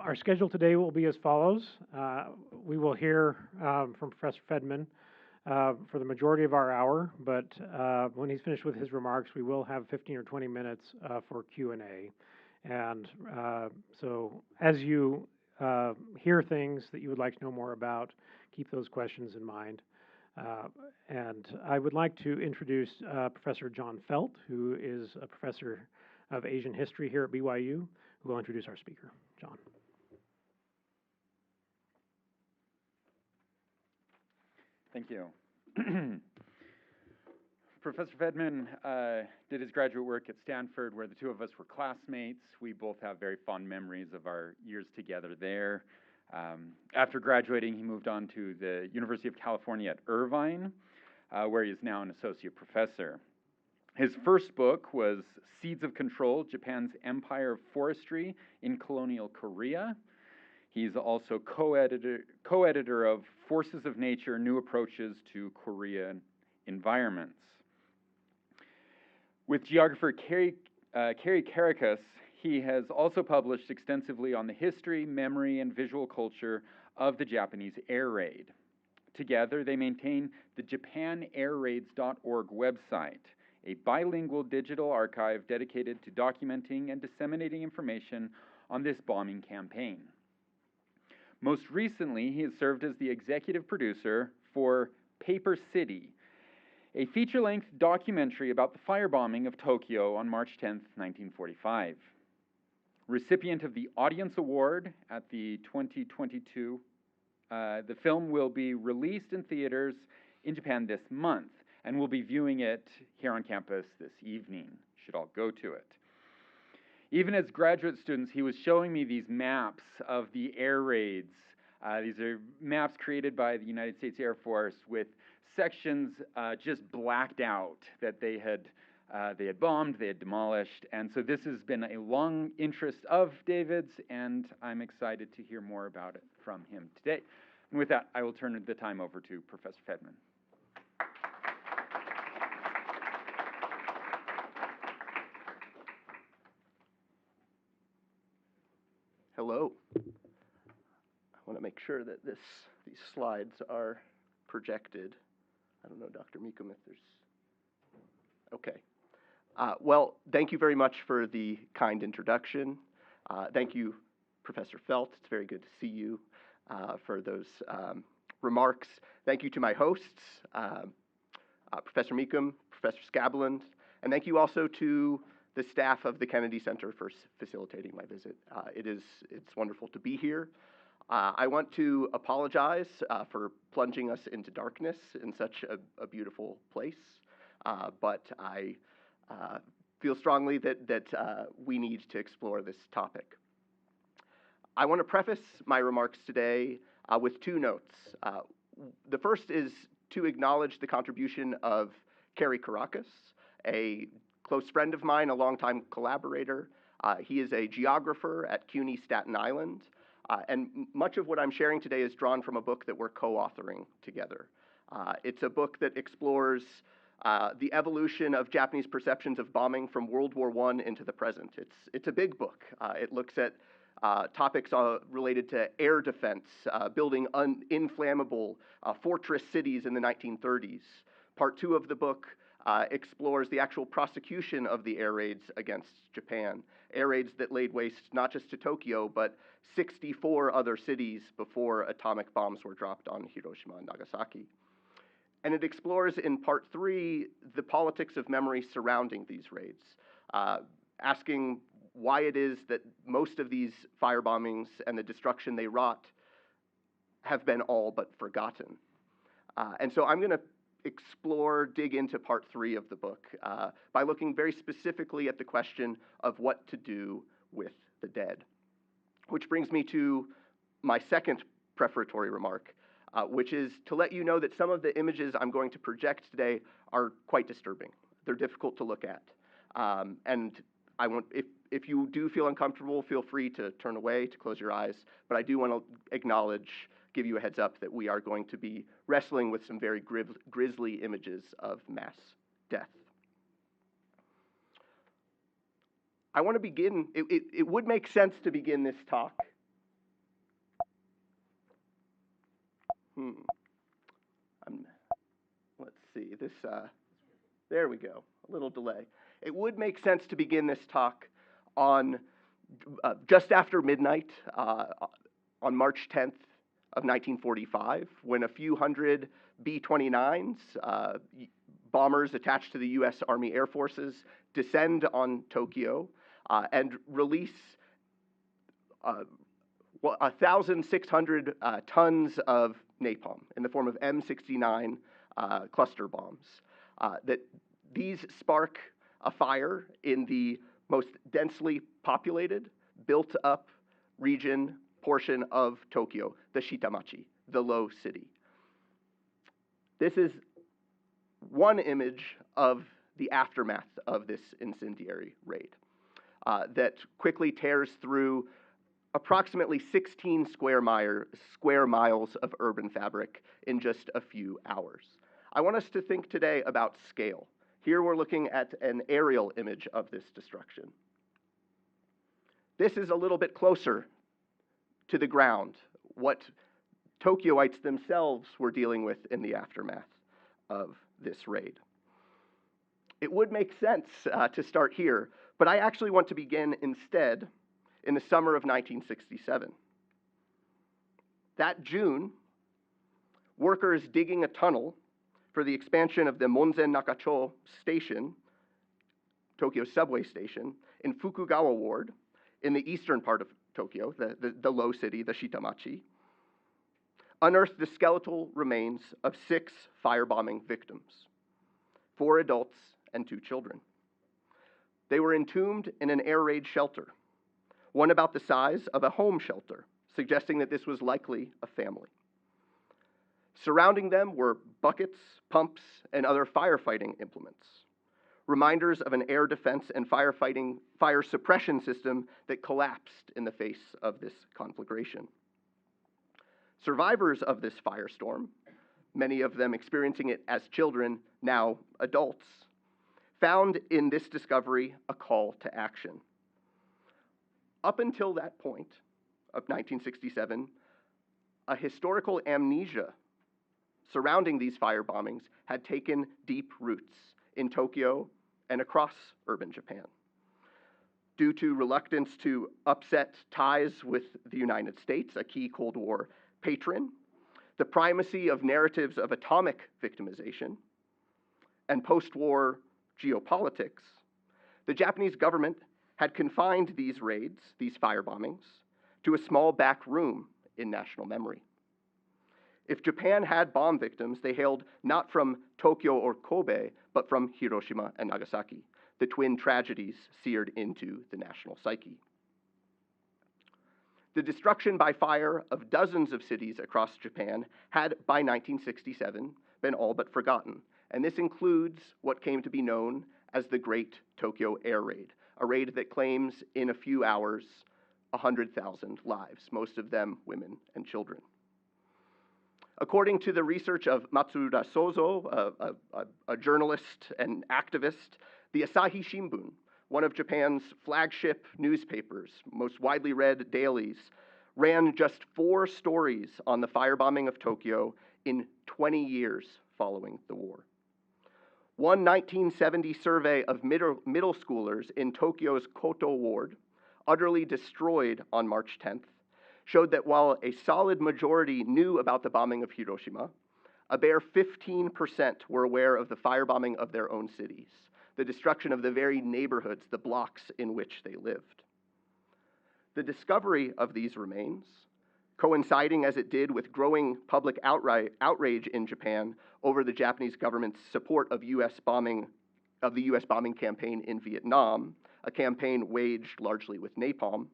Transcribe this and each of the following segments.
Our schedule today will be as follows. We will hear from Professor Fedman for the majority of our hour, but when he's finished with his remarks, we will have 15 or 20 minutes for Q&A. And so as you hear things that you would like to know more about, keep those questions in mind. And I would like to introduce Professor John Felt, who is a professor of Asian history here at BYU, who will introduce our speaker. John. Thank you. Professor Fedman did his graduate work at Stanford, where the two of us were classmates. We both have very fond memories of our years together there. After graduating, he moved on to the University of California at Irvine, where he is now an associate professor. His first book was Seeds of Control, Japan's Empire of Forestry in Colonial Korea. He's also co-editor of Forces of Nature, New Approaches to Korean Environments. With geographer Cary Karacas, he has also published extensively on the history, memory, and visual culture of the Japanese air raid. Together, they maintain the japanairraids.org website, a bilingual digital archive dedicated to documenting and disseminating information on this bombing campaign. Most recently, he has served as the executive producer for Paper City, a feature-length documentary about the firebombing of Tokyo on March 10, 1945. Recipient of the Audience Award at the 2022, the film will be released in theaters in Japan this month, and we'll be viewing it here on campus this evening. You should all go to it. Even as graduate students, he was showing me these maps of the air raids. These are maps created by the United States Air Force with sections just blacked out that they had bombed, they had demolished. And so this has been a long interest of David's, and I'm excited to hear more about it from him today. And with that, I will turn the time over to Professor Fedman. Hello. I want to make sure that these slides are projected. I don't know, Dr. Meekum, if there's... Okay. Well, thank you very much for the kind introduction. Thank you, Professor Felt. It's very good to see you for those remarks. Thank you to my hosts, Professor Meekum, Professor Scabland, and thank you also to the staff of the Kennedy Center for facilitating my visit. It's wonderful to be here. I want to apologize for plunging us into darkness in such a beautiful place, but I feel strongly that we need to explore this topic. I want to preface my remarks today with two notes. The first is to acknowledge the contribution of Cary Karacas, a close friend of mine, a longtime collaborator. He is a geographer at CUNY Staten Island, and much of what I'm sharing today is drawn from a book that we're co-authoring together. It's a book that explores the evolution of Japanese perceptions of bombing from World War I into the present. It's a big book. It looks at topics related to air defense, building inflammable fortress cities in the 1930s. Part 2 of the book explores the actual prosecution of the air raids against Japan, air raids that laid waste not just to Tokyo, but 64 other cities before atomic bombs were dropped on Hiroshima and Nagasaki. And it explores in part 3 the politics of memory surrounding these raids, asking why it is that most of these firebombings and the destruction they wrought have been all but forgotten. And so I'm going to dig into part 3 of the book by looking very specifically at the question of what to do with the dead. Which brings me to my second prefatory remark, which is to let you know that some of the images I'm going to project today are quite disturbing. They're difficult to look at. And I want, if you do feel uncomfortable, feel free to turn away, to close your eyes. But I do want to give you a heads up that we are going to be wrestling with some very grisly images of mass death. I want to begin, it would make sense to begin this talk Let's see, there we go, a little delay. It would make sense to begin this talk on just after midnight on March 10th of 1945, when a few hundred B-29s, bombers attached to the U.S. Army Air Forces, descend on Tokyo and release 1,600 tons of napalm in the form of M69 cluster bombs. That these spark a fire in the most densely populated, built-up portion of Tokyo, the Shitamachi, the Low City. This is one image of the aftermath of this incendiary raid that quickly tears through approximately 16 square miles of urban fabric in just a few hours. I want us to think today about scale. Here we're looking at an aerial image of this destruction. This is a little bit closer to the ground, what Tokyoites themselves were dealing with in the aftermath of this raid. It would make sense to start here, but I actually want to begin instead in the summer of 1967. That June, workers digging a tunnel for the expansion of the Monzen Nakacho station, Tokyo subway station, in Fukugawa Ward, in the eastern part of Tokyo, the low city, the Shitamachi, unearthed the skeletal remains of 6 firebombing victims, 4 adults and 2 children. They were entombed in an air raid shelter, one about the size of a home shelter, suggesting that this was likely a family. Surrounding them were buckets, pumps, and other firefighting implements, reminders of an air defense and fire suppression system that collapsed in the face of this conflagration. Survivors of this firestorm, many of them experiencing it as children, now adults, found in this discovery a call to action. Up until that point of 1967, a historical amnesia surrounding these firebombings had taken deep roots in Tokyo and across urban Japan. Due to reluctance to upset ties with the United States, a key Cold War patron, the primacy of narratives of atomic victimization, and post-war geopolitics, the Japanese government had confined these raids, these firebombings, to a small back room in national memory. If Japan had bomb victims, they hailed not from Tokyo or Kobe, but from Hiroshima and Nagasaki, the twin tragedies seared into the national psyche. The destruction by fire of dozens of cities across Japan had, by 1967, been all but forgotten, and this includes what came to be known as the Great Tokyo Air Raid, a raid that claims in a few hours 100,000 lives, most of them women and children. According to the research of Matsuda Sozo, a journalist and activist, the Asahi Shimbun, one of Japan's flagship newspapers, most widely read dailies, ran just 4 stories on the firebombing of Tokyo in 20 years following the war. One 1970 survey of middle schoolers in Tokyo's Koto ward, utterly destroyed on March 10th, showed that while a solid majority knew about the bombing of Hiroshima, a bare 15% were aware of the firebombing of their own cities, the destruction of the very neighborhoods, the blocks in which they lived. The discovery of these remains, coinciding as it did with growing public outrage in Japan over the Japanese government's support of the U.S. bombing campaign in Vietnam, a campaign waged largely with napalm,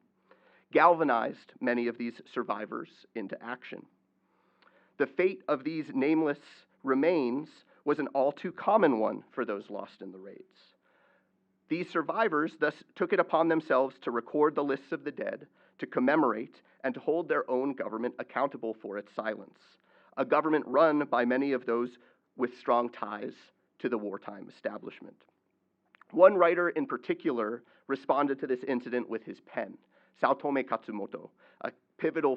galvanized many of these survivors into action. The fate of these nameless remains was an all too common one for those lost in the raids. These survivors thus took it upon themselves to record the lists of the dead, to commemorate, and to hold their own government accountable for its silence, a government run by many of those with strong ties to the wartime establishment. One writer in particular responded to this incident with his pen, Saotome Katsumoto, a pivotal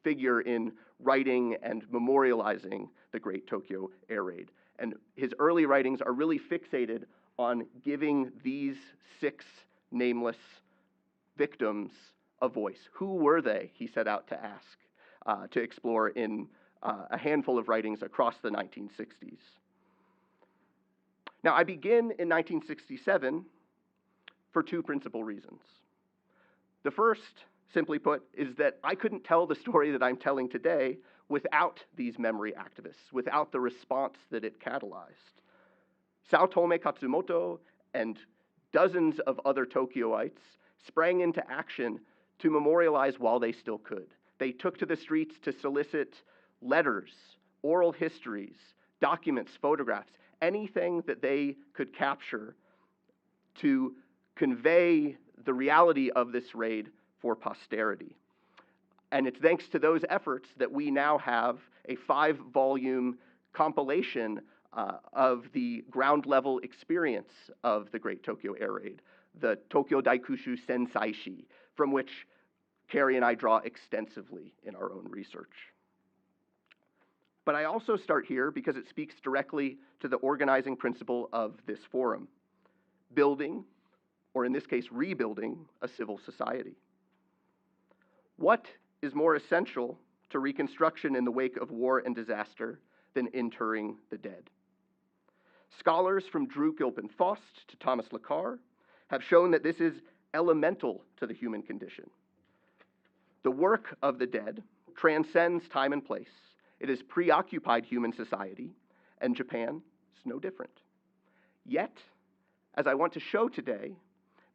figure in writing and memorializing the Great Tokyo Air Raid. And his early writings are really fixated on giving these 6 nameless victims a voice. Who were they, he set out to ask, to explore in a handful of writings across the 1960s. Now, I begin in 1967 for 2 principal reasons. The first, simply put, is that I couldn't tell the story that I'm telling today without these memory activists, without the response that it catalyzed. Saotome Katsumoto and dozens of other Tokyoites sprang into action to memorialize while they still could. They took to the streets to solicit letters, oral histories, documents, photographs, anything that they could capture to convey the reality of this raid for posterity. And it's thanks to those efforts that we now have a 5-volume compilation of the ground level experience of the Great Tokyo Air Raid, the Tokyo Daikushu Sensaishi, from which Cary and I draw extensively in our own research. But I also start here because it speaks directly to the organizing principle of this forum: building, or in this case, rebuilding, a civil society. What is more essential to reconstruction in the wake of war and disaster than interring the dead? Scholars from Drew Gilpin Faust to Thomas Lacar have shown that this is elemental to the human condition. The work of the dead transcends time and place. It has preoccupied human society, and Japan is no different. Yet, as I want to show today,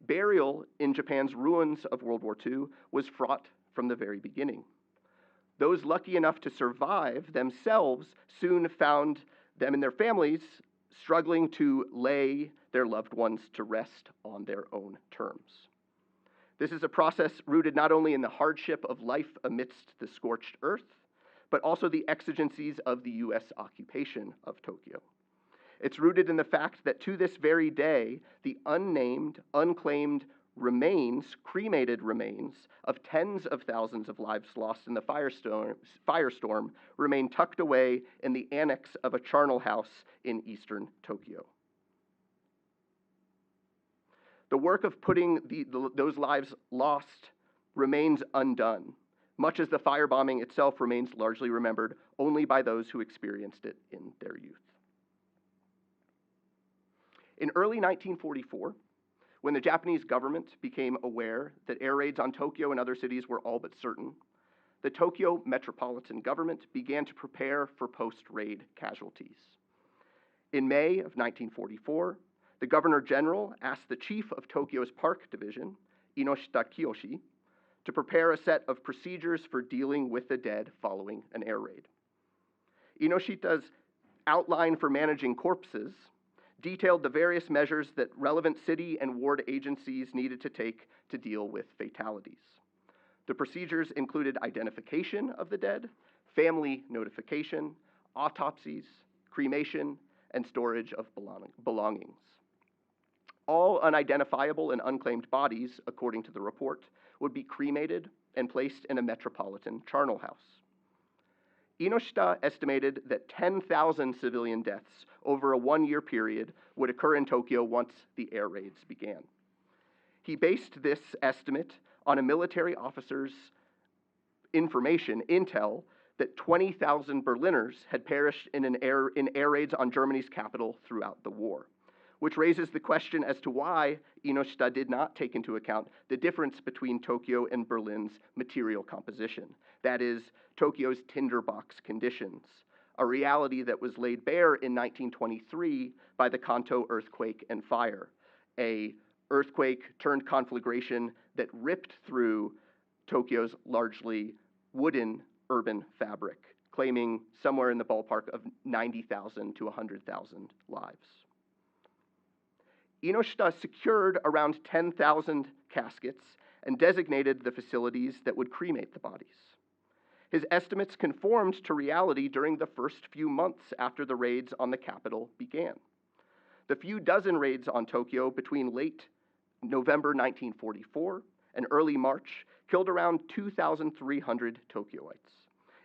burial in Japan's ruins of World War II was fraught from the very beginning. Those lucky enough to survive themselves soon found them and their families struggling to lay their loved ones to rest on their own terms. This is a process rooted not only in the hardship of life amidst the scorched earth, but also the exigencies of the US occupation of Tokyo. It's rooted in the fact that to this very day, the unnamed, unclaimed remains, cremated remains, of tens of thousands of lives lost in the firestorm remain tucked away in the annex of a charnel house in eastern Tokyo. The work of putting those lives lost remains undone, much as the firebombing itself remains largely remembered only by those who experienced it in their youth. In early 1944, when the Japanese government became aware that air raids on Tokyo and other cities were all but certain, the Tokyo metropolitan government began to prepare for post-raid casualties. In May of 1944, the Governor General asked the chief of Tokyo's Park Division, Inoshita Kiyoshi, to prepare a set of procedures for dealing with the dead following an air raid. Inoshita's outline for managing corpses detailed the various measures that relevant city and ward agencies needed to take to deal with fatalities. The procedures included identification of the dead, family notification, autopsies, cremation, and storage of belongings. All unidentifiable and unclaimed bodies, according to the report, would be cremated and placed in a metropolitan charnel house. Inoshita estimated that 10,000 civilian deaths over a 1-year period would occur in Tokyo once the air raids began. He based this estimate on a military officer's information, intel, that 20,000 Berliners had perished in air raids on Germany's capital throughout the war, which raises the question as to why Inoshita did not take into account the difference between Tokyo and Berlin's material composition, that is, Tokyo's tinderbox conditions, a reality that was laid bare in 1923 by the Kanto earthquake and fire, a earthquake turned conflagration that ripped through Tokyo's largely wooden urban fabric, claiming somewhere in the ballpark of 90,000 to 100,000 lives. Inoshita secured around 10,000 caskets and designated the facilities that would cremate the bodies. His estimates conformed to reality during the first few months after the raids on the capital began. The few dozen raids on Tokyo between late November 1944 and early March killed around 2,300 Tokyoites.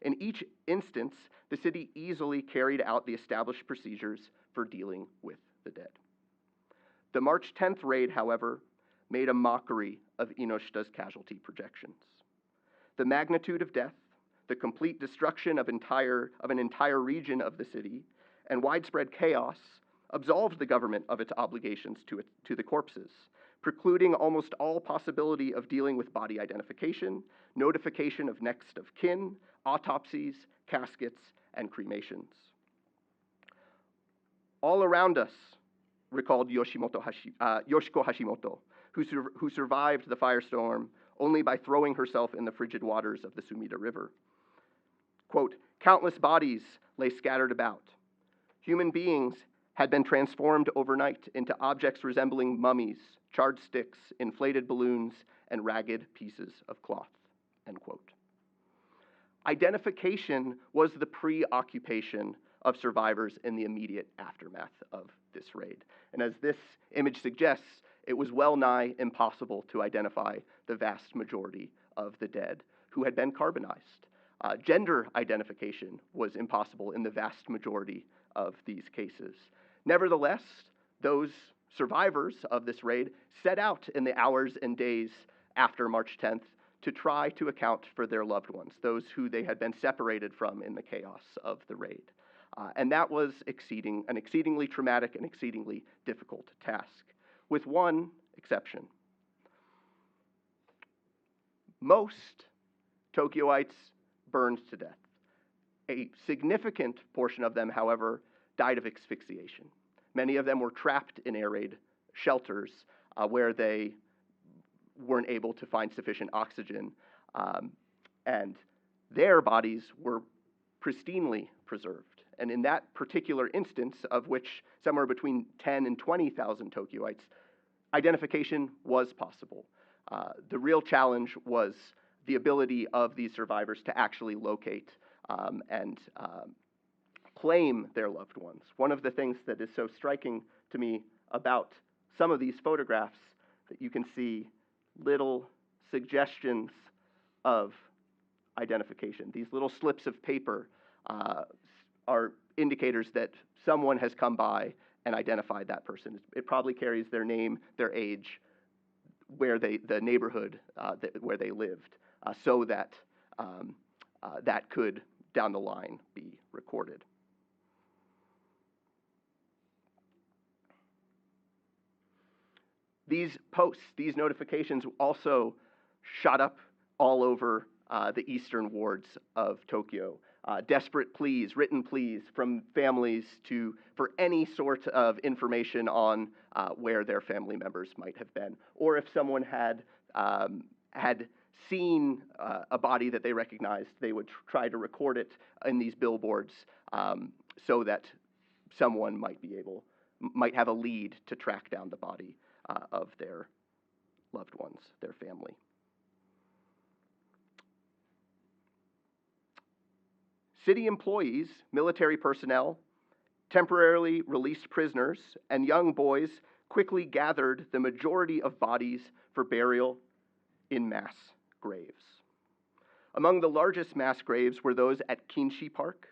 In each instance, the city easily carried out the established procedures for dealing with the dead. The March 10th raid, however, made a mockery of Inoshita's casualty projections. The magnitude of death, the complete destruction of an entire region of the city, and widespread chaos absolved the government of its obligations to the corpses, precluding almost all possibility of dealing with body identification, notification of next of kin, autopsies, caskets, and cremations. All around us, recalled Yoshiko Hashimoto, who survived the firestorm only by throwing herself in the frigid waters of the Sumida River. Quote, countless bodies lay scattered about. Human beings had been transformed overnight into objects resembling mummies, charred sticks, inflated balloons, and ragged pieces of cloth, end quote. Identification was the preoccupation of survivors in the immediate aftermath of this raid. And as this image suggests, it was well nigh impossible to identify the vast majority of the dead who had been carbonized. Gender identification was impossible in the vast majority of these cases. Nevertheless, those survivors of this raid set out in the hours and days after March 10th to try to account for their loved ones, those who they had been separated from in the chaos of the raid. And that was an exceedingly traumatic and exceedingly difficult task, with one exception. Most Tokyoites burned to death. A significant portion of them, however, died of asphyxiation. Many of them were trapped in air raid shelters where they weren't able to find sufficient oxygen, and their bodies were pristinely preserved. And in that particular instance, of which somewhere between 10 and 20,000 Tokyoites, identification was possible. The real challenge was the ability of these survivors to actually locate and claim their loved ones. One of the things that is so striking to me about some of these photographs that you can see little suggestions of identification. These little slips of paper are indicators that someone has come by and identified that person. It probably carries their name, their age, the neighborhood where they lived, so that that could, down the line, be recorded. These posts, these notifications also shot up all over the eastern wards of Tokyo. Desperate pleas, written pleas from families for any sort of information on where their family members might have been, or if someone had seen a body that they recognized, they would try to record it in these billboards so that someone might have a lead to track down the body of their loved ones, their family. City employees, military personnel, temporarily released prisoners, and young boys quickly gathered the majority of bodies for burial in mass graves. Among the largest mass graves were those at Kinshi Park,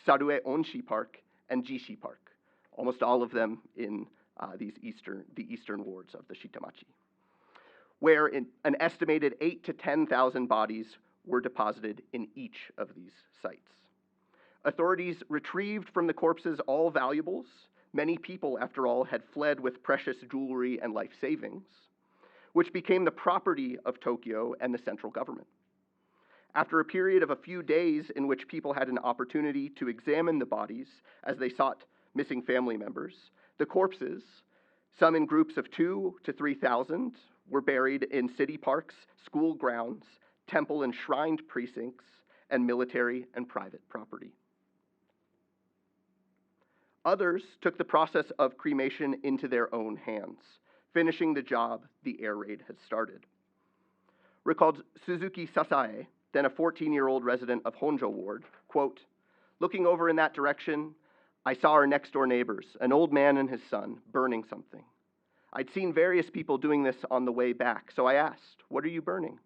Sarue Onshi Park, and Jishi Park, almost all of them in the eastern wards of the Shitamachi, where an estimated 8,000 to 10,000 bodies were deposited in each of these sites. Authorities retrieved from the corpses all valuables. Many people, after all, had fled with precious jewelry and life savings, which became the property of Tokyo and the central government. After a period of a few days in which people had an opportunity to examine the bodies as they sought missing family members, the corpses, some in groups of 2,000 to 3,000, were buried in city parks, school grounds, temple and shrined precincts, and military and private property. Others took the process of cremation into their own hands, finishing the job the air raid had started. Recalled Suzuki Sasae, then a 14-year-old resident of Honjo Ward, quote, "Looking over in that direction, I saw our next-door neighbors, an old man and his son, burning something. I'd seen various people doing this on the way back, so I asked, "What are you burning?"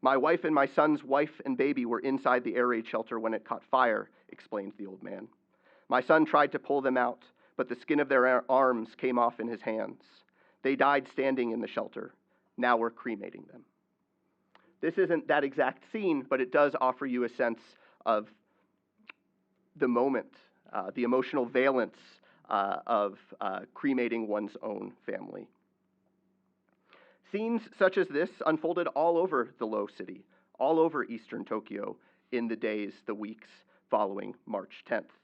"My wife and my son's wife and baby were inside the air raid shelter when it caught fire," explained the old man. "My son tried to pull them out, but the skin of their arms came off in his hands. They died standing in the shelter. Now we're cremating them." This isn't that exact scene, but it does offer you a sense of the moment, the emotional valence of cremating one's own family. Scenes such as this unfolded all over the Low City, all over eastern Tokyo in the days, the weeks following March 10th.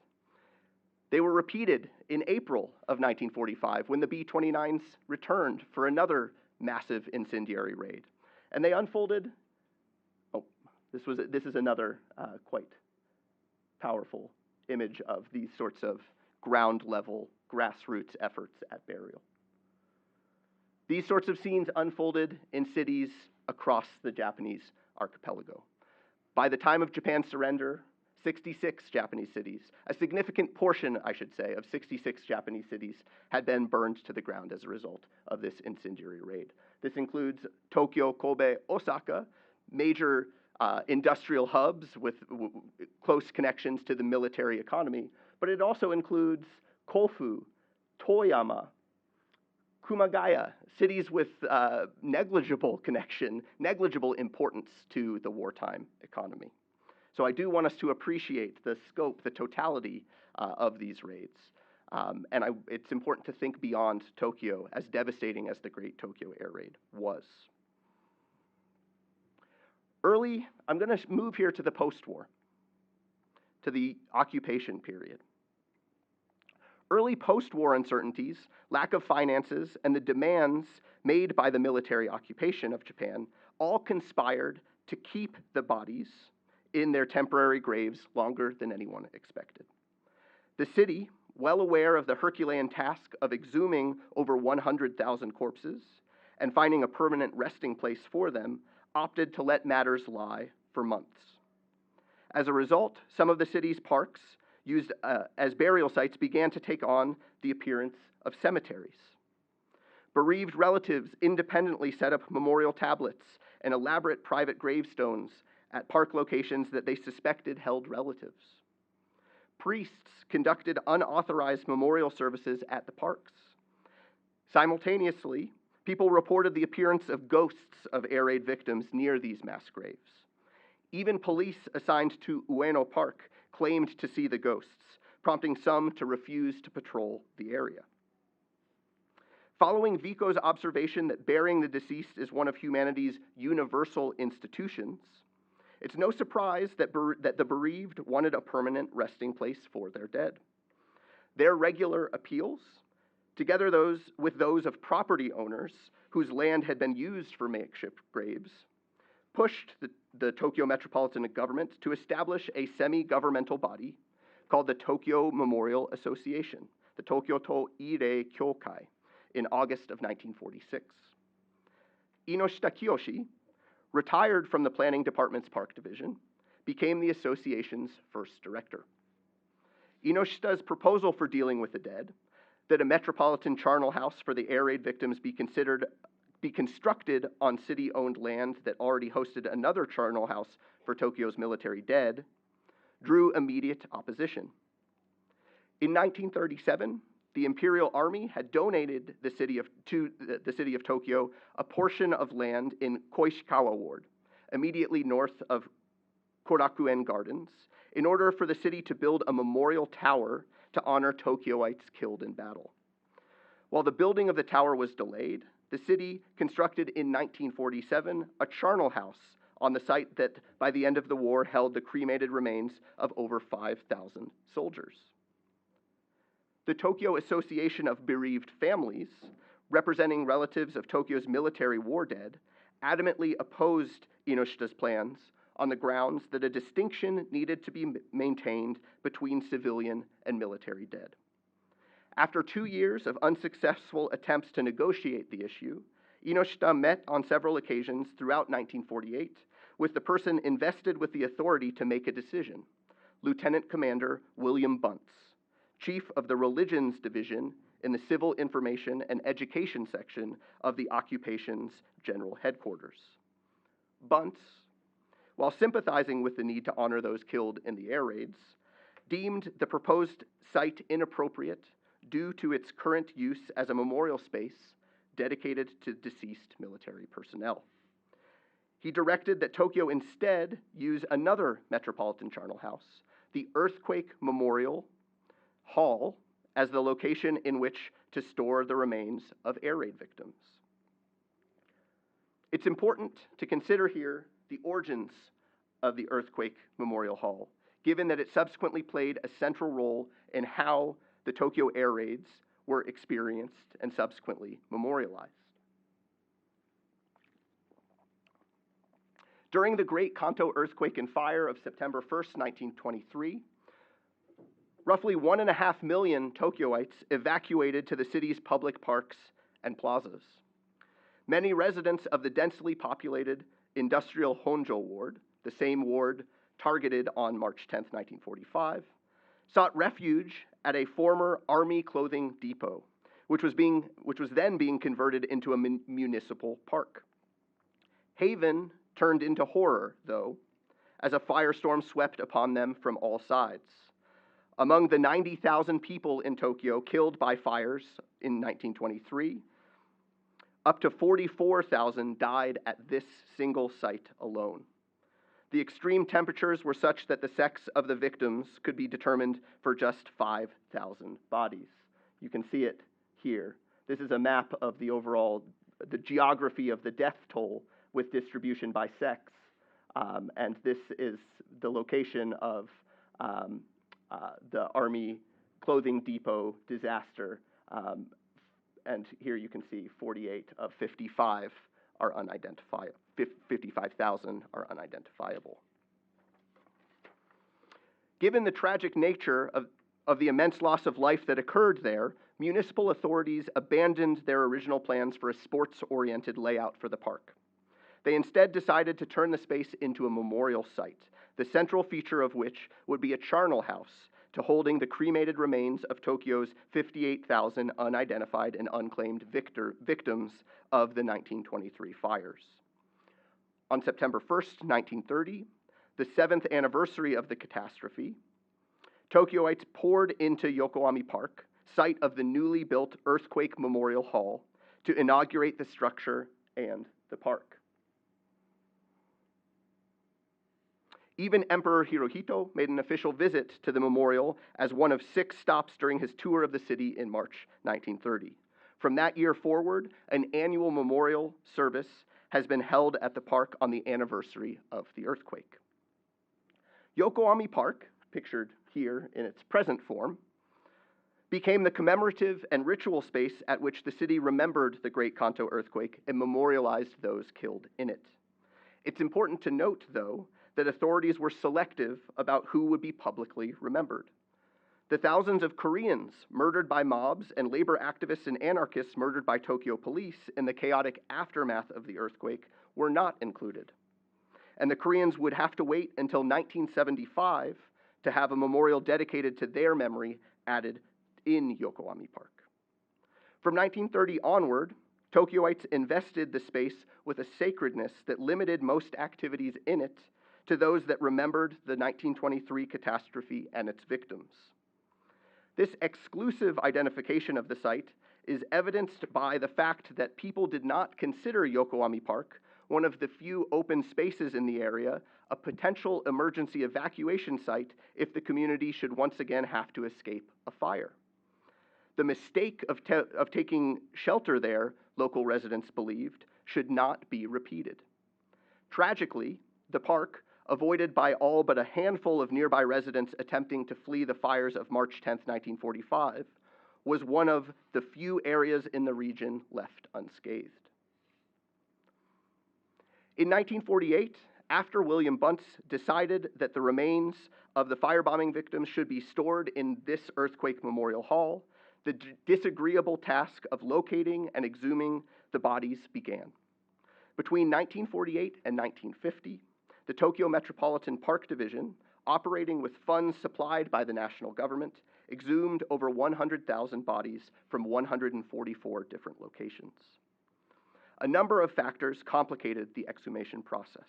They were repeated in April of 1945 when the B-29s returned for another massive incendiary raid. And they unfolded, this is another quite powerful image of these sorts of ground level grassroots efforts at burial. These sorts of scenes unfolded in cities across the Japanese archipelago. By the time of Japan's surrender, 66 Japanese cities, a significant portion, I should say, of 66 Japanese cities had been burned to the ground as a result of this incendiary raid. This includes Tokyo, Kobe, Osaka, major industrial hubs with close connections to the military economy, but it also includes Kofu, Toyama, Kumagaya, cities with negligible importance to the wartime economy. So I do want us to appreciate the scope, the totality of these raids. It's important to think beyond Tokyo, as devastating as the Great Tokyo Air Raid was. I'm going to move here to the post-war, to the occupation period. Early post-war uncertainties, lack of finances, and the demands made by the military occupation of Japan all conspired to keep the bodies in their temporary graves longer than anyone expected. The city, well aware of the Herculean task of exhuming over 100,000 corpses and finding a permanent resting place for them, opted to let matters lie for months. As a result, some of the city's parks used as burial sites began to take on the appearance of cemeteries. Bereaved relatives independently set up memorial tablets and elaborate private gravestones at park locations that they suspected held relatives. Priests conducted unauthorized memorial services at the parks. Simultaneously, people reported the appearance of ghosts of air raid victims near these mass graves. Even police assigned to Ueno Park claimed to see the ghosts, prompting some to refuse to patrol the area. Following Vico's observation that burying the deceased is one of humanity's universal institutions, it's no surprise that the bereaved wanted a permanent resting place for their dead. Their regular appeals, together with those of property owners whose land had been used for makeshift graves, pushed the Tokyo Metropolitan Government to establish a semi-governmental body called the Tokyo Memorial Association, the Tokyo to Ire Kyokai, in August of 1946. Inoshita Kiyoshi, retired from the Planning Department's Park Division, became the association's first director. Inoshita's proposal for dealing with the dead, that a metropolitan charnel house for the air raid victims be constructed on city-owned land that already hosted another charnel house for Tokyo's military dead, drew immediate opposition. In 1937, the Imperial Army had donated to the city of Tokyo a portion of land in Koishikawa Ward, immediately north of Korakuen Gardens, in order for the city to build a memorial tower to honor Tokyoites killed in battle. While the building of the tower was delayed, the city constructed in 1947 a charnel house on the site that by the end of the war held the cremated remains of over 5,000 soldiers. The Tokyo Association of Bereaved Families, representing relatives of Tokyo's military war dead, adamantly opposed Inoshita's plans on the grounds that a distinction needed to be maintained between civilian and military dead. After 2 years of unsuccessful attempts to negotiate the issue, Inoshita met on several occasions throughout 1948 with the person invested with the authority to make a decision, Lieutenant Commander William Bunce, chief of the Religions Division in the Civil Information and Education section of the occupation's general headquarters. Bunce, while sympathizing with the need to honor those killed in the air raids, deemed the proposed site inappropriate due to its current use as a memorial space dedicated to deceased military personnel. He directed that Tokyo instead use another metropolitan charnel house, the Earthquake Memorial Hall, as the location in which to store the remains of air raid victims. It's important to consider here the origins of the Earthquake Memorial Hall, given that it subsequently played a central role in how the Tokyo air raids were experienced and subsequently memorialized. During the Great Kanto earthquake and fire of September 1st, 1923, roughly 1.5 million Tokyoites evacuated to the city's public parks and plazas. Many residents of the densely populated industrial Honjo ward, the same ward targeted on March 10, 1945, sought refuge at a former Army clothing depot, which was then being converted into a municipal park. Haven turned into horror, though, as a firestorm swept upon them from all sides. Among the 90,000 people in Tokyo killed by fires in 1923, up to 44,000 died at this single site alone. The extreme temperatures were such that the sex of the victims could be determined for just 5,000 bodies. You can see it here. This is a map of the geography of the death toll with distribution by sex. And this is the location of the Army clothing depot disaster. And here you can see 48 of 55 are unidentifiable. 55,000 are unidentifiable. Given the tragic nature of the immense loss of life that occurred there, municipal authorities abandoned their original plans for a sports-oriented layout for the park. They instead decided to turn the space into a memorial site, the central feature of which would be a charnel house to holding the cremated remains of Tokyo's 58,000 unidentified and unclaimed victims of the 1923 fires. On September 1st, 1930, the 7th anniversary of the catastrophe, Tokyoites poured into Yokohama Park, site of the newly built Earthquake Memorial Hall, to inaugurate the structure and the park. Even Emperor Hirohito made an official visit to the memorial as one of 6 stops during his tour of the city in March 1930. From that year forward, an annual memorial service has been held at the park on the anniversary of the earthquake. Yokohama Park, pictured here in its present form, became the commemorative and ritual space at which the city remembered the Great Kanto earthquake and memorialized those killed in it. It's important to note, though, that authorities were selective about who would be publicly remembered. The thousands of Koreans murdered by mobs and labor activists and anarchists murdered by Tokyo police in the chaotic aftermath of the earthquake were not included. And the Koreans would have to wait until 1975 to have a memorial dedicated to their memory added in Yokohama Park. From 1930 onward, Tokyoites invested the space with a sacredness that limited most activities in it to those that remembered the 1923 catastrophe and its victims. This exclusive identification of the site is evidenced by the fact that people did not consider Yokohama Park, one of the few open spaces in the area, a potential emergency evacuation site if the community should once again have to escape a fire. The mistake of taking shelter there, local residents believed, should not be repeated. Tragically, the park, avoided by all but a handful of nearby residents attempting to flee the fires of March 10, 1945, was one of the few areas in the region left unscathed. In 1948, after William Bunce decided that the remains of the firebombing victims should be stored in this earthquake memorial hall, the disagreeable task of locating and exhuming the bodies began. Between 1948 and 1950, the Tokyo Metropolitan Park Division, operating with funds supplied by the national government, exhumed over 100,000 bodies from 144 different locations. A number of factors complicated the exhumation process.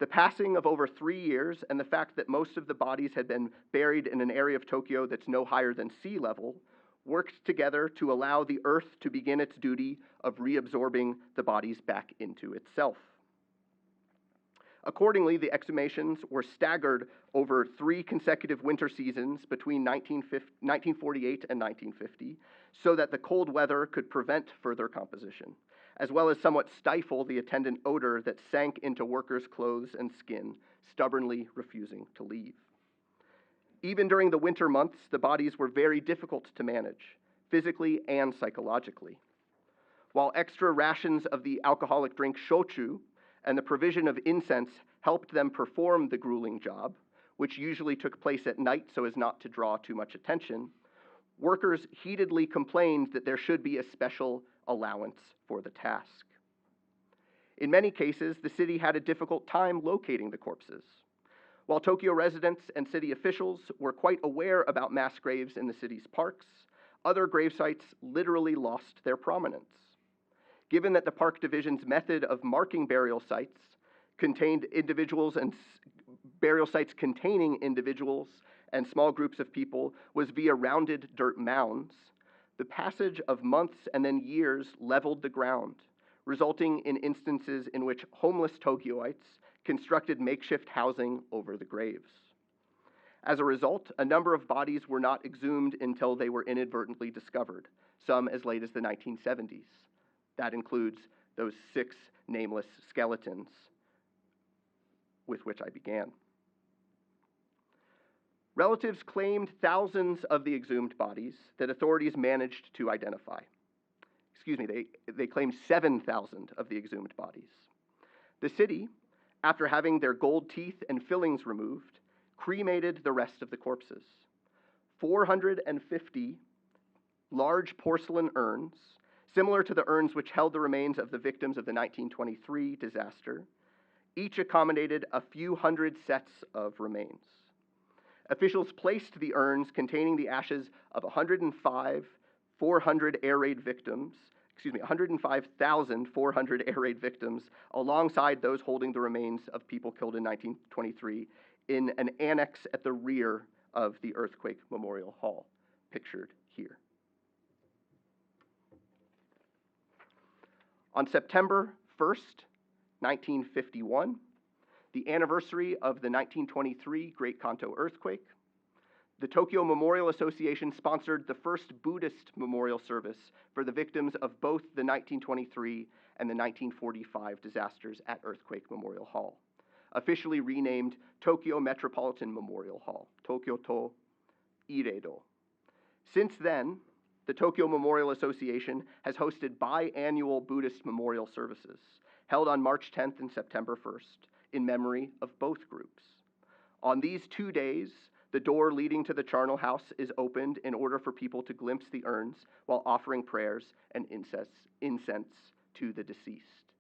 The passing of over 3 years and the fact that most of the bodies had been buried in an area of Tokyo that's no higher than sea level worked together to allow the earth to begin its duty of reabsorbing the bodies back into itself. Accordingly, the exhumations were staggered over 3 consecutive winter seasons between 1948 and 1950, so that the cold weather could prevent further composition, as well as somewhat stifle the attendant odor that sank into workers' clothes and skin, stubbornly refusing to leave. Even during the winter months, the bodies were very difficult to manage, physically and psychologically. While extra rations of the alcoholic drink shochu and the provision of incense helped them perform the grueling job, which usually took place at night so as not to draw too much attention, workers heatedly complained that there should be a special allowance for the task. In many cases, the city had a difficult time locating the corpses. While Tokyo residents and city officials were quite aware about mass graves in the city's parks, other grave sites literally lost their prominence. Given that the Park Division's method of marking burial sites contained individuals and burial sites containing individuals and small groups of people was via rounded dirt mounds, the passage of months and then years leveled the ground, resulting in instances in which homeless Tokyoites constructed makeshift housing over the graves. As a result, a number of bodies were not exhumed until they were inadvertently discovered, some as late as the 1970s. That includes those 6 nameless skeletons with which I began. Relatives claimed thousands of the exhumed bodies that authorities managed to identify. They claimed 7,000 of the exhumed bodies. The city, after having their gold teeth and fillings removed, cremated the rest of the corpses. 450 large porcelain urns, similar to the urns which held the remains of the victims of the 1923 disaster, each accommodated a few hundred sets of remains. Officials placed the urns containing the ashes of 105,400 air raid victims alongside those holding the remains of people killed in 1923 in an annex at the rear of the Earthquake Memorial Hall, pictured here. On September 1st, 1951, the anniversary of the 1923 Great Kanto earthquake, the Tokyo Memorial Association sponsored the first Buddhist memorial service for the victims of both the 1923 and the 1945 disasters at Earthquake Memorial Hall, officially renamed Tokyo Metropolitan Memorial Hall, Tokyo to Ireido. Since then, the Tokyo Memorial Association has hosted biannual Buddhist memorial services, held on March 10th and September 1st, in memory of both groups. On these 2 days, the door leading to the charnel house is opened in order for people to glimpse the urns while offering prayers and incense to the deceased.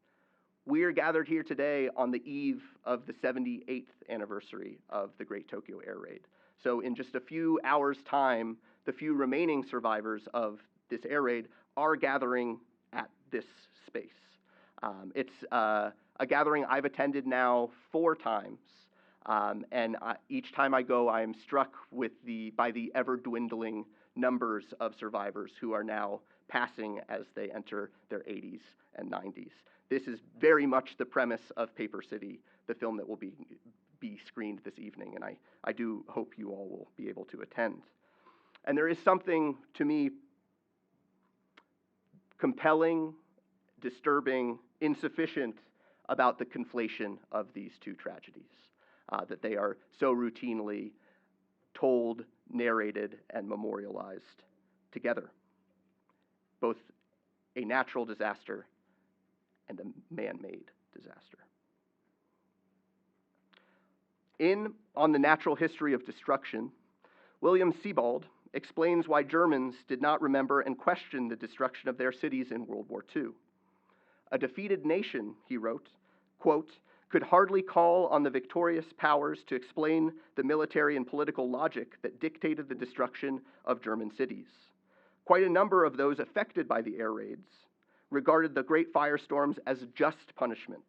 We are gathered here today on the eve of the 78th anniversary of the Great Tokyo Air Raid. So in just a few hours' time, the few remaining survivors of this air raid are gathering at this space. It's a gathering I've attended now 4 times, and each time I go, I am struck by the ever-dwindling numbers of survivors who are now passing as they enter their 80s and 90s. This is very much the premise of Paper City, the film that will be screened this evening, and I do hope you all will be able to attend. And there is something, to me, compelling, disturbing, insufficient about the conflation of these 2 tragedies, that they are so routinely told, narrated, and memorialized together, both a natural disaster and a man-made disaster. On the Natural History of Destruction, William Sebald explains why Germans did not remember and question the destruction of their cities in World War II. A defeated nation, he wrote, quote, could hardly call on the victorious powers to explain the military and political logic that dictated the destruction of German cities. Quite a number of those affected by the air raids regarded the great firestorms as just punishment,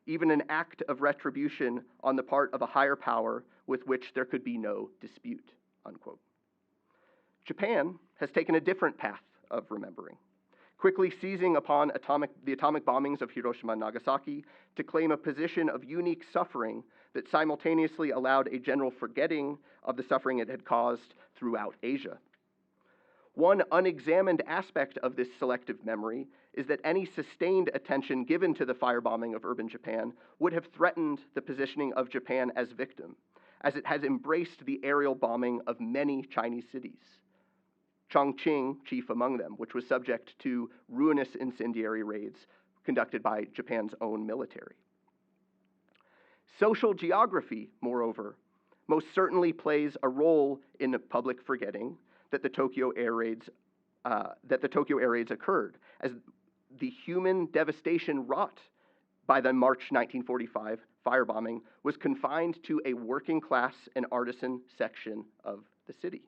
even an act of retribution on the part of a higher power with which there could be no dispute, unquote. Japan has taken a different path of remembering, quickly seizing upon the atomic bombings of Hiroshima and Nagasaki to claim a position of unique suffering that simultaneously allowed a general forgetting of the suffering it had caused throughout Asia. One unexamined aspect of this selective memory is that any sustained attention given to the firebombing of urban Japan would have threatened the positioning of Japan as victim, as it has embraced the aerial bombing of many Chinese cities, Chongqing chief among them, which was subject to ruinous incendiary raids conducted by Japan's own military. Social geography, moreover, most certainly plays a role in the public forgetting that the Tokyo air raids occurred, as the human devastation wrought by the March 1945 firebombing was confined to a working class and artisan section of the city.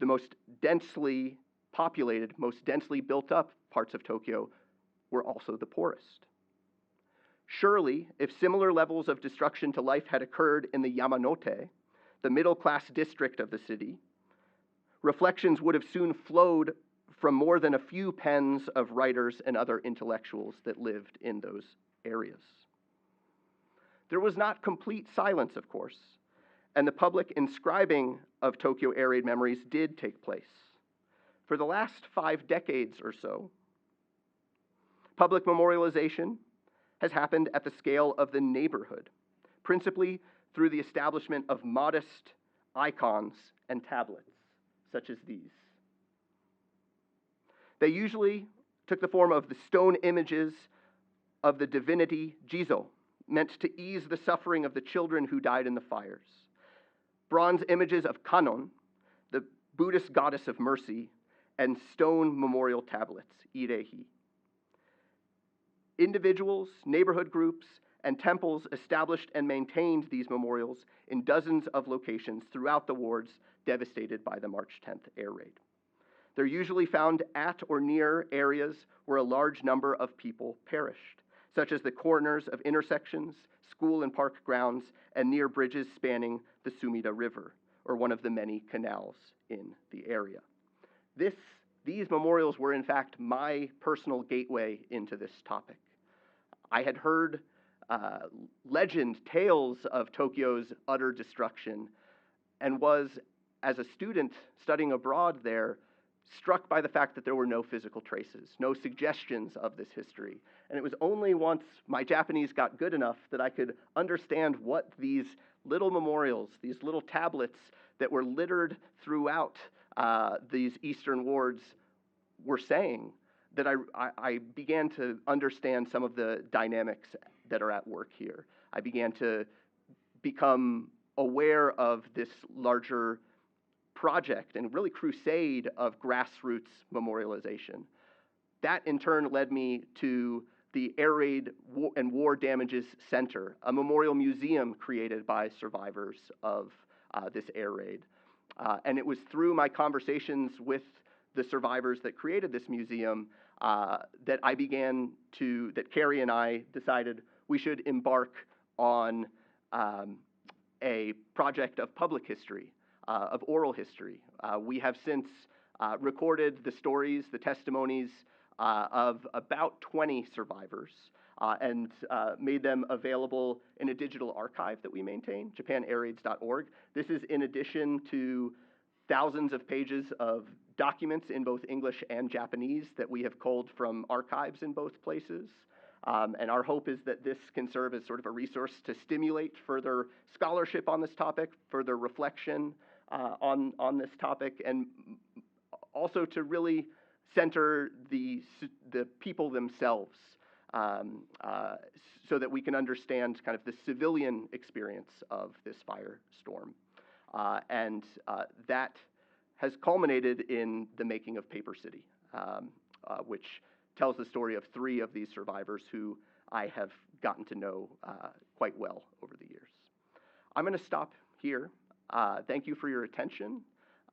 The most densely populated, most densely built up parts of Tokyo were also the poorest. Surely, if similar levels of destruction to life had occurred in the Yamanote, the middle-class district of the city, reflections would have soon flowed from more than a few pens of writers and other intellectuals that lived in those areas. There was not complete silence, of course, and the public inscribing of Tokyo air raid memories did take place. For the last 5 decades or so, public memorialization has happened at the scale of the neighborhood, principally through the establishment of modest icons and tablets, such as these. They usually took the form of the stone images of the divinity Jizo, meant to ease the suffering of the children who died in the fires. Bronze images of Kannon, the Buddhist goddess of mercy, and stone memorial tablets, Irehi. Individuals, neighborhood groups, and temples established and maintained these memorials in dozens of locations throughout the wards devastated by the March 10th air raid. They're usually found at or near areas where a large number of people perished, such as the corners of intersections, school and park grounds, and near bridges spanning the Sumida River, or one of the many canals in the area. These memorials were, in fact, my personal gateway into this topic. I had heard legend tales of Tokyo's utter destruction and was, as a student studying abroad there, struck by the fact that there were no physical traces, no suggestions of this history. And it was only once my Japanese got good enough that I could understand what these little memorials, these little tablets that were littered throughout these eastern wards were saying, that I began to understand some of the dynamics that are at work here. I began to become aware of this larger project and really crusade of grassroots memorialization. That in turn led me to the Air Raid and War Damages Center, a memorial museum created by survivors of this air raid. And it was through my conversations with the survivors that created this museum that Cary and I decided we should embark on a project of public history, of oral history. We have since recorded the stories, the testimonies of about 20 survivors and made them available in a digital archive that we maintain, japanairraids.org. This is in addition to thousands of pages of documents in both English and Japanese that we have culled from archives in both places. And our hope is that this can serve as sort of a resource to stimulate further scholarship on this topic, further reflection on this topic, and also to really center the people themselves so that we can understand kind of the civilian experience of this firestorm. And that has culminated in the making of Paper City, which tells the story of 3 of these survivors who I have gotten to know quite well over the years. I'm going to stop here. Thank you for your attention,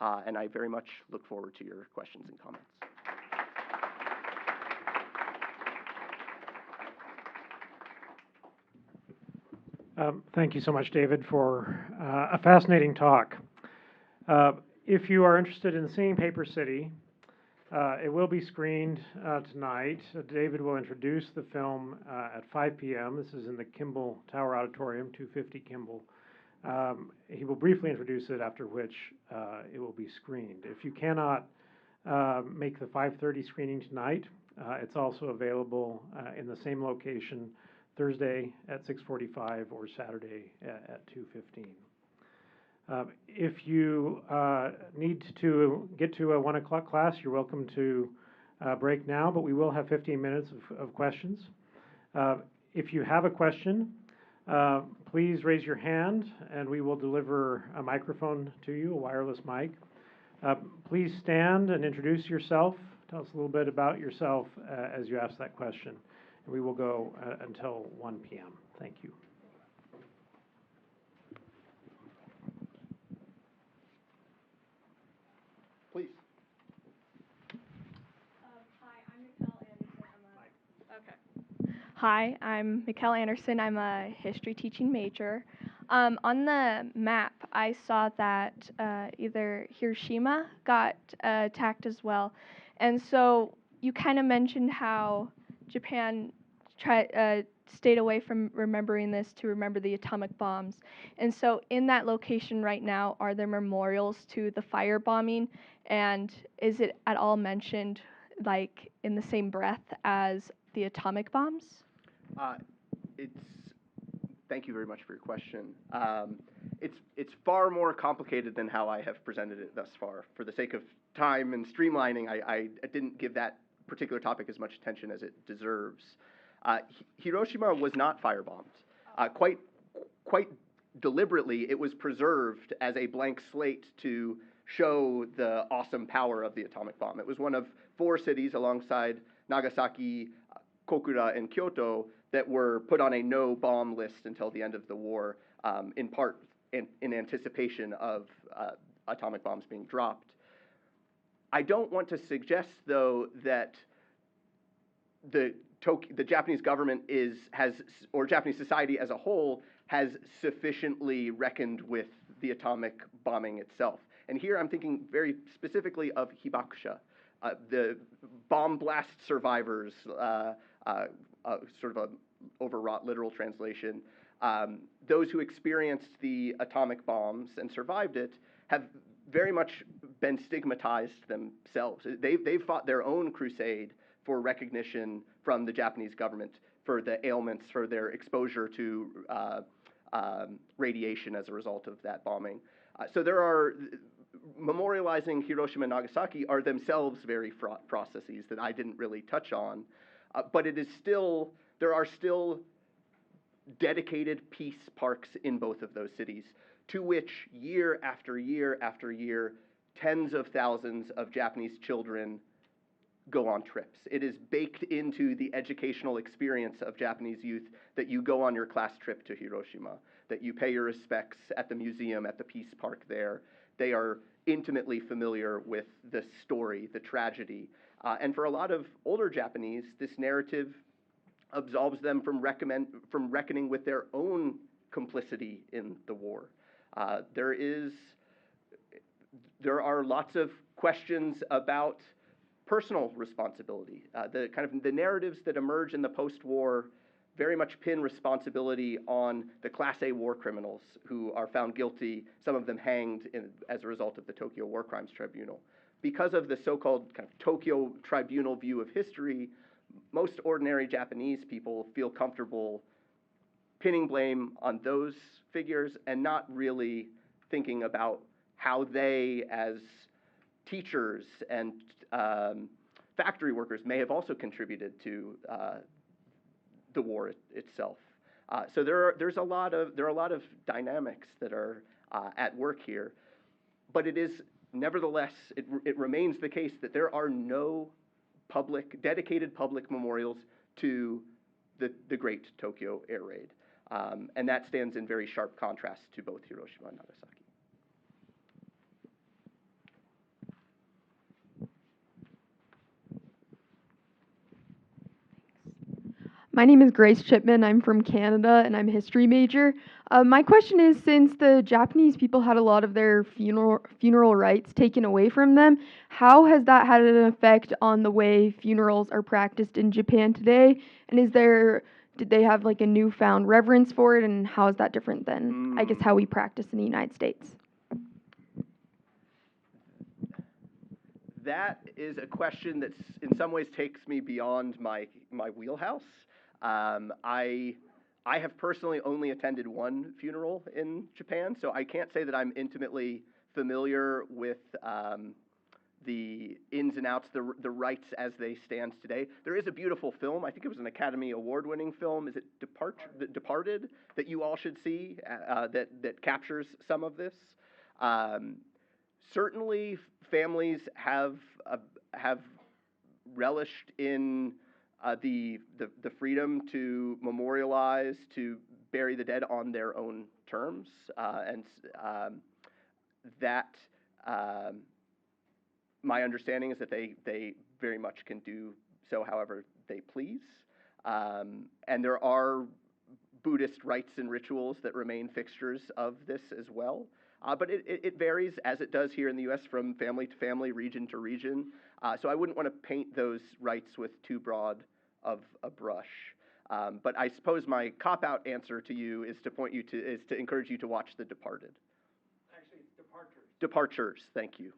and I very much look forward to your questions and comments. Thank you so much, David, for a fascinating talk. If you are interested in seeing Paper City, it will be screened tonight. David will introduce the film at 5 p.m. This is in the Kimball Tower Auditorium, 250 Kimball. He will briefly introduce it, after which it will be screened. If you cannot make the 5:30 screening tonight, it's also available in the same location Thursday at 6:45 or Saturday at 2:15. If you need to get to a 1 o'clock class, you're welcome to break now, but we will have 15 minutes of questions. If you have a question, please raise your hand and we will deliver a microphone to you, a wireless mic. Please stand and introduce yourself. Tell us a little bit about yourself as you ask that question. And we will go until 1 p.m. Thank you. Please. Hi, I'm Mikkel Anderson. I'm a history teaching major. On the map, I saw that either Hiroshima got attacked as well. And so you kind of mentioned how Japan stayed away from remembering this to remember the atomic bombs. And so in that location right now, are there memorials to the firebombing? And is it at all mentioned like in the same breath as the atomic bombs? Thank you very much for your question. It's far more complicated than how I have presented it thus far. For the sake of time and streamlining, I didn't give that particular topic as much attention as it deserves. Hiroshima was not firebombed. Quite deliberately, it was preserved as a blank slate to show the awesome power of the atomic bomb. It was one of 4 cities alongside Nagasaki, Kokura, and Kyoto that were put on a no-bomb list until the end of the war, in part in anticipation of atomic bombs being dropped. I don't want to suggest, though, that the Japanese government or Japanese society as a whole has sufficiently reckoned with the atomic bombing itself. And here I'm thinking very specifically of hibakusha, the bomb blast survivors, sort of a overwrought literal translation. Those who experienced the atomic bombs and survived it have very much been stigmatized themselves. They've fought their own crusade for recognition from the Japanese government for the ailments, for their exposure to radiation as a result of that bombing. So there are memorializing Hiroshima and Nagasaki are themselves very fraught processes that I didn't really touch on, but there are still dedicated peace parks in both of those cities, to which year after year after year, tens of thousands of Japanese children go on trips. It is baked into the educational experience of Japanese youth that you go on your class trip to Hiroshima, that you pay your respects at the museum, at the peace park there. They are intimately familiar with the story, the tragedy. And for a lot of older Japanese, this narrative absolves them from reckoning with their own complicity in the war. There are lots of questions about personal responsibility. The narratives that emerge in the post-war very much pin responsibility on the Class A war criminals who are found guilty, some of them hanged as a result of the Tokyo War Crimes Tribunal. Because of the so-called kind of Tokyo Tribunal view of history, most ordinary Japanese people feel comfortable pinning blame on those figures and not really thinking about how they, as teachers and factory workers, may have also contributed to the war itself. So there are a lot of dynamics that are at work here, but it is nevertheless it remains the case that there are no dedicated public memorials to the great Tokyo air raid. And that stands in very sharp contrast to both Hiroshima and Nagasaki. My name is Grace Chipman. I'm from Canada, and I'm a history major. My question is, since the Japanese people had a lot of their funeral rites taken away from them, how has that had an effect on the way funerals are practiced in Japan today? And did they have like a newfound reverence for it, and how is that different than, I guess, how we practice in the United States? That is a question that in some ways takes me beyond my wheelhouse. I have personally only attended one funeral in Japan, so I can't say that I'm intimately familiar with the ins and outs, the rites as they stand today. There is a beautiful film, I think it was an Academy Award-winning film, is it Departed, that you all should see, that captures some of this. Certainly, families have relished in the freedom to memorialize, to bury the dead on their own terms, and that my understanding is that they very much can do so however they please. And there are Buddhist rites and rituals that remain fixtures of this as well. But it varies, as it does here in the U.S., from family to family, region to region. So I wouldn't want to paint those rites with too broad of a brush. But I suppose my cop-out answer to you is to encourage you to watch The Departed. Actually, it's Departures. Departures, thank you.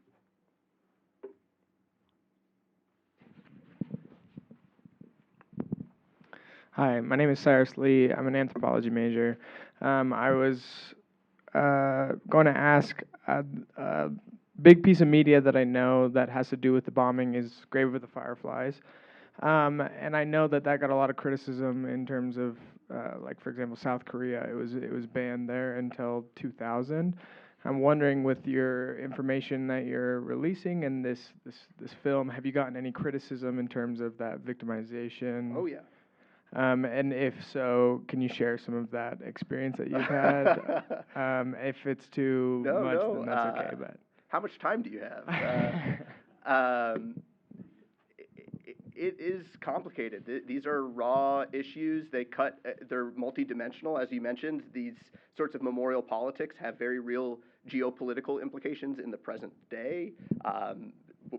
Hi, my name is Cyrus Lee. I'm an anthropology major. I was going to ask, a big piece of media that I know that has to do with the bombing is Grave of the Fireflies. And I know that got a lot of criticism in terms of, like, for example, South Korea. It was banned there until 2000. I'm wondering, with your information that you're releasing and this film, have you gotten any criticism in terms of that victimization? Oh, yeah. And if so, can you share some of that experience that you've had? If it's too much, then that's okay. But how much time do you have? It is complicated. These are raw issues. They're multidimensional, as you mentioned. These sorts of memorial politics have very real geopolitical implications in the present day,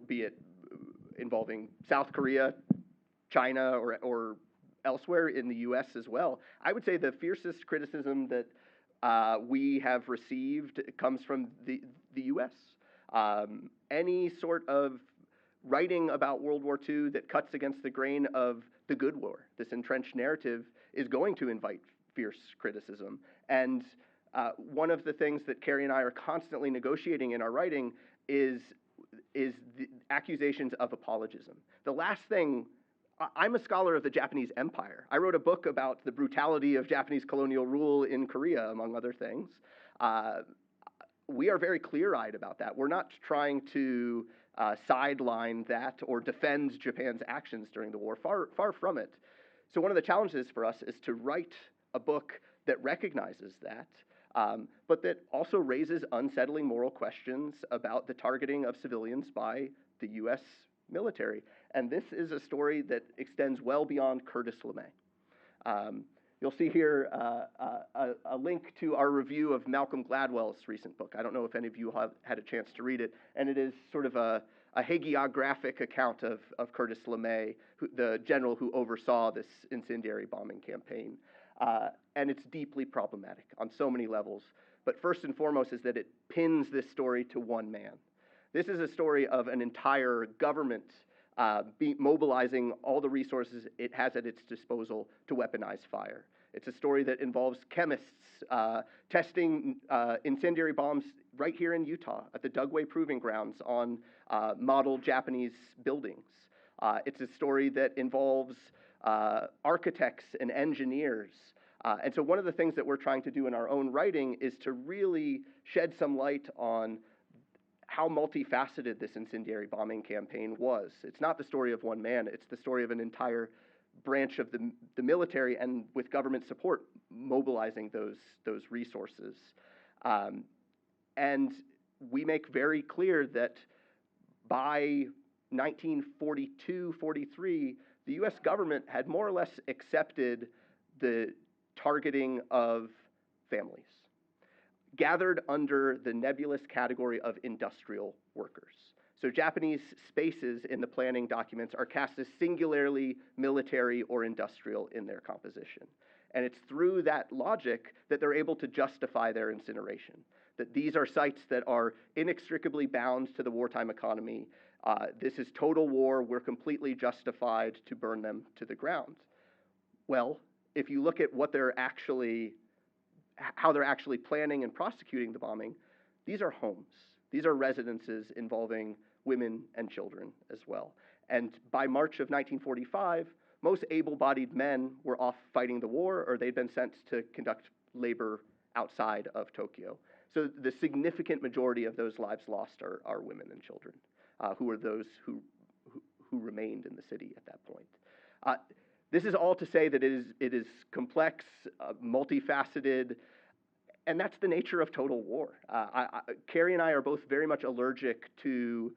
be it involving South Korea, China, or elsewhere in the U.S. as well. I would say the fiercest criticism that we have received comes from the U.S. Any sort of writing about World War II that cuts against the grain of the good war, this entrenched narrative, is going to invite fierce criticism. And one of the things that Cary and I are constantly negotiating in our writing is the accusations of apologism. The last thing, I'm a scholar of the Japanese Empire. I wrote a book about the brutality of Japanese colonial rule in Korea, among other things. We are very clear-eyed about that. We're not trying to sideline that or defend Japan's actions during the war, far from it. So one of the challenges for us is to write a book that recognizes that, but that also raises unsettling moral questions about the targeting of civilians by the U.S. military. And this is a story that extends well beyond Curtis LeMay. You'll see here a link to our review of Malcolm Gladwell's recent book. I don't know if any of you have had a chance to read it, and it is sort of a hagiographic account of Curtis LeMay, the general who oversaw this incendiary bombing campaign. And it's deeply problematic on so many levels. But first and foremost is that it pins this story to one man. This is a story of an entire government mobilizing all the resources it has at its disposal to weaponize fire. It's a story that involves chemists testing incendiary bombs right here in Utah at the Dugway Proving Grounds on model Japanese buildings. It's a story that involves architects and engineers. And so one of the things that we're trying to do in our own writing is to really shed some light on how multifaceted this incendiary bombing campaign was. It's not the story of one man, it's the story of an entire branch of the military, and with government support, mobilizing those resources. And we make very clear that by 1942-43, the US government had more or less accepted the targeting of families, gathered under the nebulous category of industrial workers. So Japanese spaces in the planning documents are cast as singularly military or industrial in their composition. And it's through that logic that they're able to justify their incineration, that these are sites that are inextricably bound to the wartime economy. This is total war. We're completely justified to burn them to the ground. Well, if you look at what how they're actually planning and prosecuting the bombing, these are homes. These are residences involving women and children as well. And by March of 1945, most able-bodied men were off fighting the war, or they'd been sent to conduct labor outside of Tokyo. So the significant majority of those lives lost are women and children, who are those who remained in the city at that point. This is all to say that it is complex, multifaceted, and that's the nature of total war. Cary and I are both very much allergic to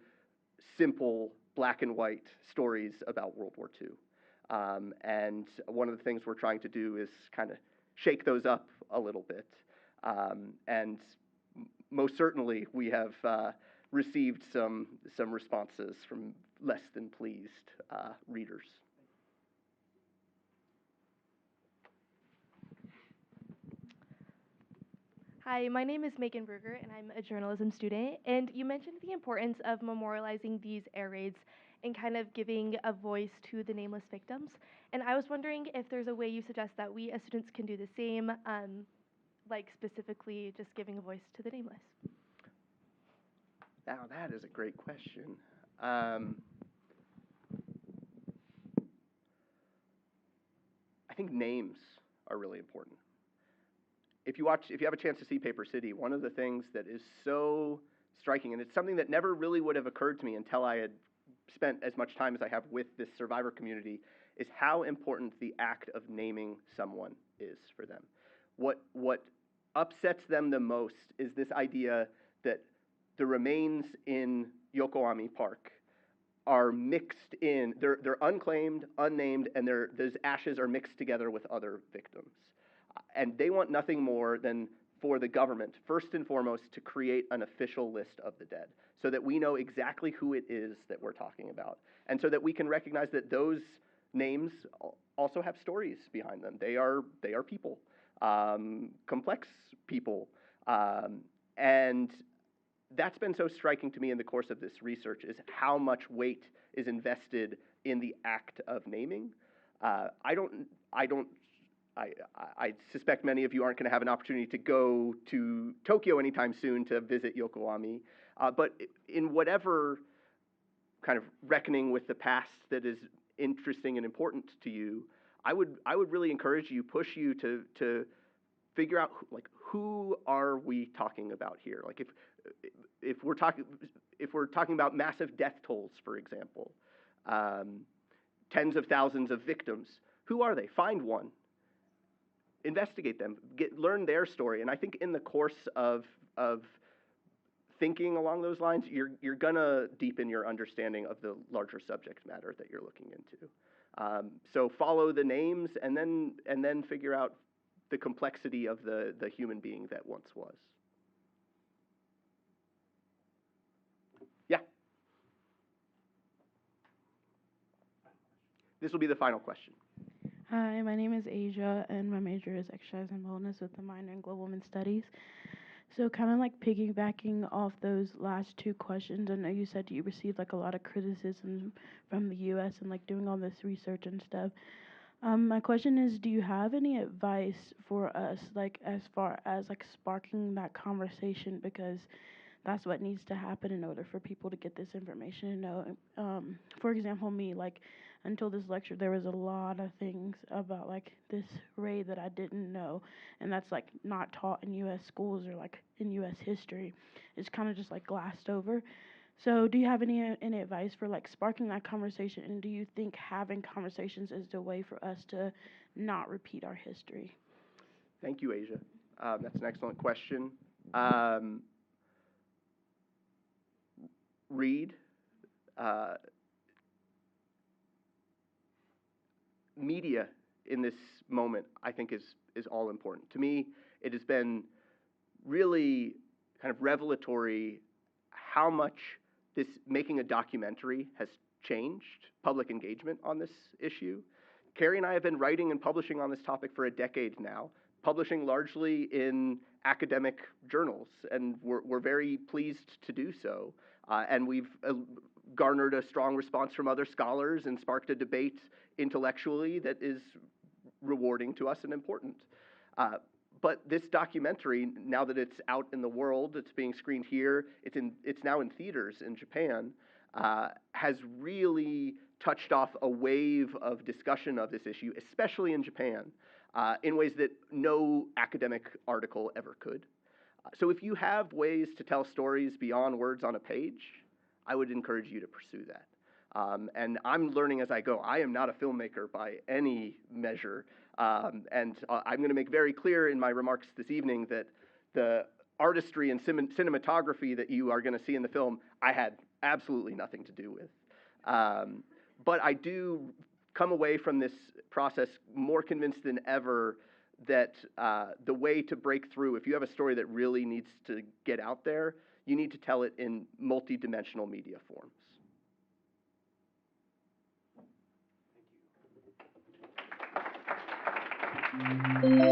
simple black and white stories about World War II. And one of the things we're trying to do is kind of shake those up a little bit. And most certainly we have received some responses from less than pleased readers. Hi, my name is Megan Berger, and I'm a journalism student. And you mentioned the importance of memorializing these air raids and kind of giving a voice to the nameless victims. And I was wondering if there's a way you suggest that we as students can do the same, like specifically just giving a voice to the nameless. Now, that is a great question. I think names are really important. If you have a chance to see Paper City, one of the things that is so striking, and it's something that never really would have occurred to me until I had spent as much time as I have with this survivor community, is how important the act of naming someone is for them. What upsets them the most is this idea that the remains in Yokoami Park are mixed in, they're unclaimed, unnamed, and those ashes are mixed together with other victims. And they want nothing more than for the government, first and foremost, to create an official list of the dead so that we know exactly who it is that we're talking about. And so that we can recognize that those names also have stories behind them. They are people, complex people. And that's been so striking to me in the course of this research, is how much weight is invested in the act of naming. I suspect many of you aren't going to have an opportunity to go to Tokyo anytime soon to visit Yokoami, but in whatever kind of reckoning with the past that is interesting and important to you, I would really encourage you, push you to figure out who are we talking about here? Like if we're talking about massive death tolls, for example, tens of thousands of victims, who are they? Find one. Investigate them, learn their story, and I think in the course of thinking along those lines, you're gonna deepen your understanding of the larger subject matter that you're looking into. So follow the names, and then figure out the complexity of the human being that once was. Yeah. This will be the final question. Hi, my name is Asia, and my major is exercise and wellness with a minor in global women's studies. So kind of like piggybacking off those last two questions, I know you said you received like a lot of criticism from the US and like doing all this research and stuff. My question is, do you have any advice for us, like as far as like sparking that conversation, because that's what needs to happen in order for people to get this information and know. For example, me, like until this lecture, there was a lot of things about like this raid that I didn't know, and that's like not taught in U.S. schools or like in U.S. history. It's kind of just like glassed over. So do you have any advice for like sparking that conversation, and do you think having conversations is the way for us to not repeat our history? Thank you, Asia. That's an excellent question. Read. Media in this moment, I think, is all important. To me, it has been really kind of revelatory how much this making a documentary has changed public engagement on this issue. Cary and I have been writing and publishing on this topic for a decade now, publishing largely in academic journals, and we're very pleased to do so. And we've garnered a strong response from other scholars and sparked a debate intellectually that is rewarding to us and important. But this documentary, now that it's out in the world, it's being screened here, it's now in theaters in Japan, has really touched off a wave of discussion of this issue, especially in Japan, in ways that no academic article ever could. So if you have ways to tell stories beyond words on a page, I would encourage you to pursue that. And I'm learning as I go. I am not a filmmaker by any measure. And I'm going to make very clear in my remarks this evening that the artistry and cinematography that you are going to see in the film, I had absolutely nothing to do with. But I do come away from this process more convinced than ever that the way to break through, if you have a story that really needs to get out there, you need to tell it in multi-dimensional media forms. Thank you.